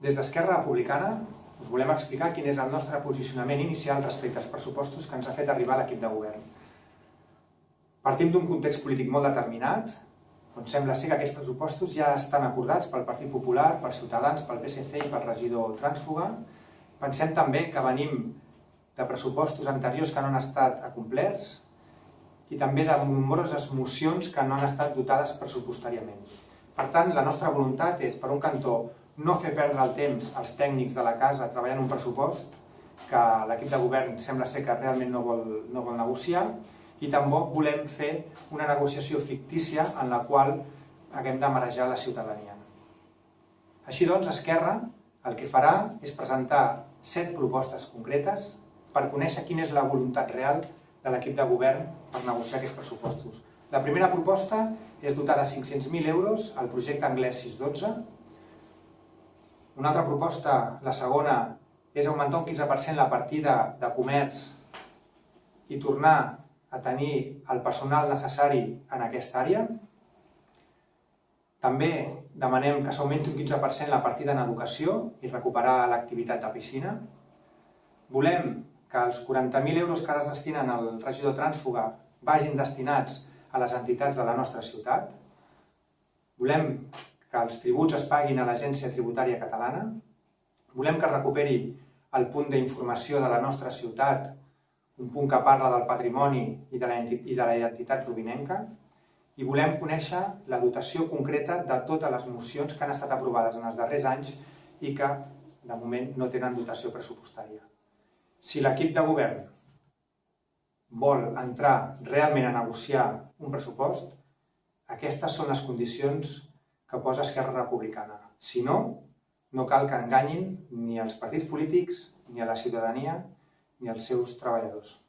Des d'Esquerra Republicana us volem explicar quin és el nostre posicionament inicial respecte als pressupostos que ens ha fet arribar l'equip de govern. Partim d'un context polític molt determinat, on sembla ser que aquests pressupostos ja estan acordats pel Partit Popular, per Ciutadans, pel PSC i pel regidor Trànsfuga. Pensem també que venim de pressupostos anteriors que no han estat acomplerts i també de nombroses mocions que no han estat dotades pressupostàriament. Per tant, la nostra voluntat és, per un cantó, no fer perdre el temps als tècnics de la casa treballant un pressupost que l'equip de govern sembla ser que realment no vol negociar, i tampoc volem fer una negociació fictícia en la qual haguem de marejar la ciutadania. Així doncs, Esquerra el que farà és presentar 7 propostes concretes per conèixer quina és la voluntat real de l'equip de govern per negociar aquests pressupostos. La primera proposta és dotar de 500.000 euros al projecte anglès 612. Una altra proposta, la segona, és augmentar un 15% la partida de comerç i tornar a tenir el personal necessari en aquesta àrea. També demanem que s'augmenti un 15% la partida en educació i recuperar l'activitat de piscina. Volem que els 40.000 euros que es destinen al regidor Trànsfuga vagin destinats a les entitats de la nostra ciutat. Volem que els tributs es paguin a l'Agència Tributària Catalana. Volem que es recuperi el punt d'informació de la nostra ciutat, un punt que parla del patrimoni i de la identitat rovinenca. I volem conèixer la dotació concreta de totes les mocions que han estat aprovades en els darrers anys i que, de moment, no tenen dotació pressupostària. Si l'equip de govern vol entrar realment a negociar un pressupost, aquestes són les condicions que posa Esquerra Republicana. Si no, no cal que enganyin ni als partits polítics, ni a la ciutadania, ni als seus treballadors.